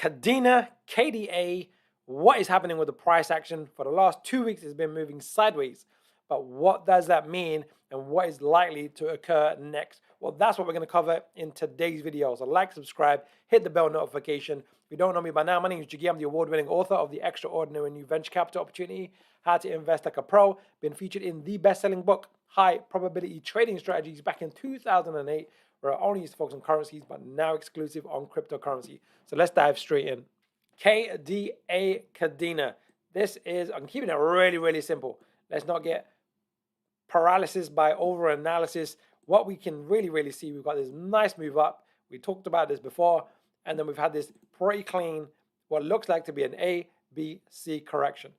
Kadena, KDA, what is happening with the price action? For the last 2 weeks, it's been moving sideways. But what does that mean and what is likely to occur next? Well, that's what we're going to cover in today's video. So like, subscribe, hit the bell notification. If you don't know me by now, my name is Jiggy. I'm the award-winning author of The Extraordinary New Venture Capital Opportunity, How to Invest Like a Pro. Been featured in the best-selling book, High Probability Trading Strategies, back in 2008, where I only used to focus on currencies, but now exclusive on cryptocurrency. So let's dive straight in. KDA, Kadena. This is, I'm keeping it really, really simple. Let's not get paralysis by over-analysis. What we can really see, we've got this nice move up. We talked about this before, and then we've had this pretty clean, what looks like to be an A, B, C correction.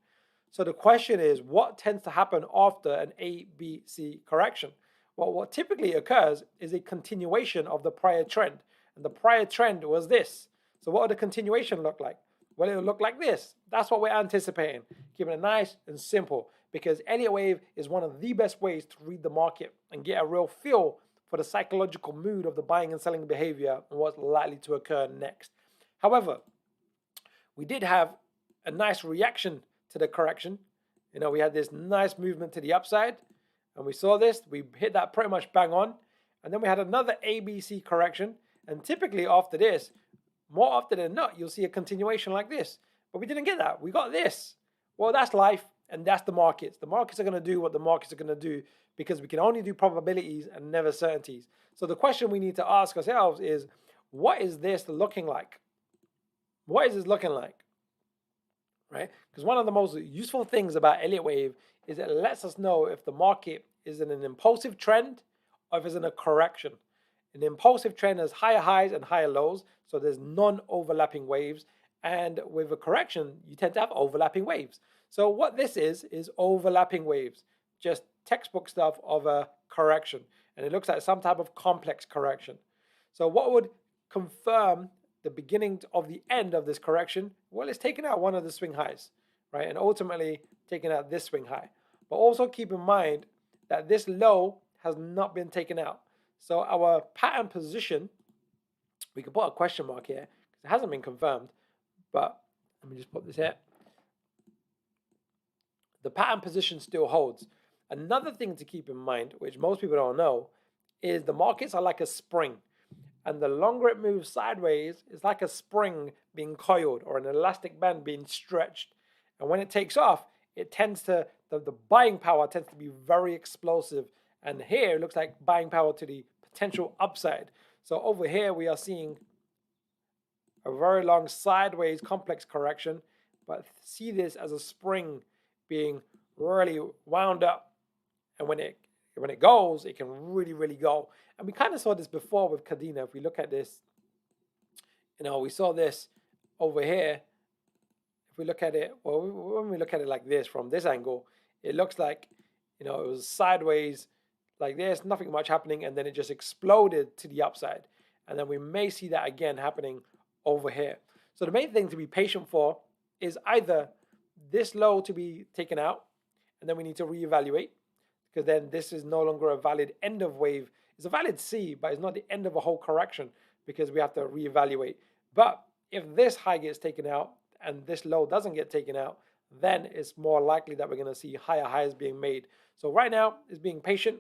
So the question is, what tends to happen after an A, B, C correction? Well, what typically occurs is a continuation of the prior trend. And the prior trend was this. So what would the continuation look like? Well, it'll look like this. That's what we're anticipating. Keeping it nice and simple, because Elliott wave is one of the best ways to read the market and get a real feel for the psychological mood of the buying and selling behavior and what's likely to occur next. However, we did have a nice reaction to the correction. We had this nice movement to the upside, and we saw this. We hit that pretty much bang on, and then we had another ABC correction. And typically after this, more often than not, you'll see a continuation like this. But we didn't get that. We got this. Well, that's life, and that's the markets. The markets are going to do what the markets are going to do, because we can only do probabilities and never certainties. So the question we need to ask ourselves is, what is this looking like? What is this looking like? Right? Because one of the most useful things about Elliott wave is it lets us know if the market is in an impulsive trend or if it's in a correction. An impulsive trend has higher highs and higher lows, so there's non-overlapping waves. And with a correction, you tend to have overlapping waves. So what this is overlapping waves, just textbook stuff of a correction. And it looks like some type of complex correction. So what would confirm the beginning of the end of this correction? Well, it's taking out one of the swing highs, right? And ultimately taking out this swing high. But also keep in mind that this low has not been taken out. So our pattern position, we can put a question mark here because it hasn't been confirmed, but let me just put this here. The pattern position still holds. Another thing to keep in mind, which most people don't know, is the markets are like a spring. And the longer it moves sideways, it's like a spring being coiled or an elastic band being stretched. And when it takes off, it tends to, the buying power tends to be very explosive. And here it looks like buying power to the potential upside. So over here we are seeing a very long sideways complex correction, but see this as a spring being really wound up. And when it goes, it can really go. And we kind of saw this before with Kadena. If we look at this, we saw this over here. If we look at it, well, when we look at it like this from this angle, it looks like, it was sideways like this, nothing much happening, and then it just exploded to the upside. And then we may see that again happening over here. So the main thing to be patient for is either this low to be taken out, and then we need to reevaluate, because then this is no longer a valid end of wave. It's a valid C, but it's not the end of a whole correction, because we have to reevaluate. But if this high gets taken out and this low doesn't get taken out, then it's more likely that we're going to see higher highs being made. So right now, it's being patient.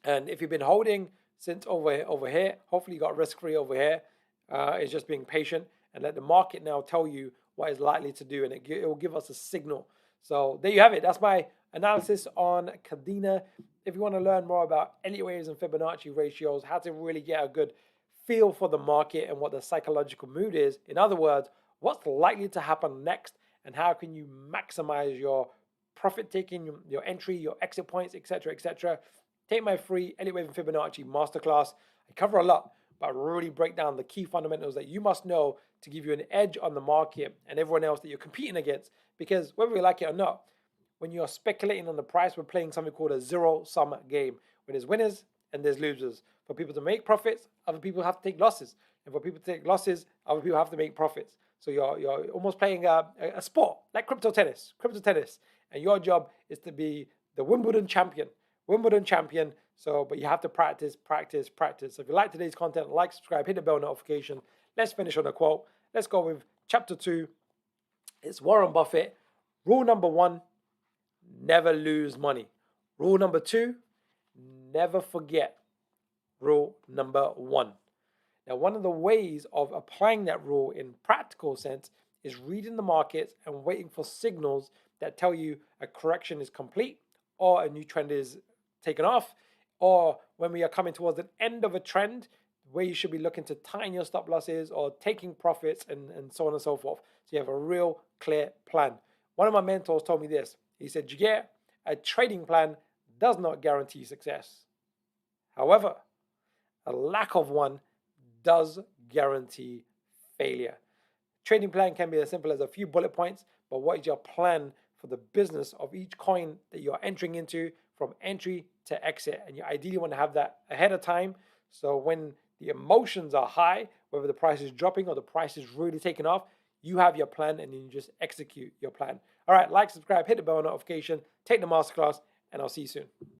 And if you've been holding since over here, hopefully you got risk-free over here. It's just being patient and let the market now tell you what is likely to do, and it will give us a signal. So there you have it. That's my analysis on Kadena. If you want to learn more about Elliott waves and Fibonacci ratios, how to really get a good feel for the market and what the psychological mood is, in other words, what's likely to happen next, and how can you maximize your profit taking, your entry, your exit points, etc., take my free Elliott wave and Fibonacci masterclass. I cover a lot, but I really break down the key fundamentals that you must know to give you an edge on the market and everyone else that you're competing against. Because whether we like it or not, when you're speculating on the price, we're playing something called a zero-sum game, where there's winners and there's losers. For people to make profits, other people have to take losses. And for people to take losses, other people have to make profits. So you're almost playing a sport, like crypto tennis. And your job is to be the Wimbledon champion. So, but you have to practice. So if you like today's content, like, subscribe, hit the bell notification. Let's finish on a quote. let's go with chapter 2. It's Warren Buffett. Rule number 1, never lose money. Rule number 2, never forget rule number 1. Now, one of the ways of applying that rule in practical sense is reading the markets and waiting for signals that tell you a correction is complete or a new trend is taken off, or when we are coming towards the end of a trend where you should be looking to tighten your stop losses or taking profits and so on and so forth. So you have a real clear plan. One of my mentors told me this. He said, "Jigger, a trading plan does not guarantee success. However, a lack of one does guarantee failure." Trading plan can be as simple as a few bullet points, but what is your plan for the business of each coin that you're entering into from entry to exit? And you ideally want to have that ahead of time. So when the emotions are high, whether the price is dropping or the price is really taking off, you have your plan and then you just execute your plan. All right, like, subscribe, hit the bell notification, take the masterclass, and I'll see you soon.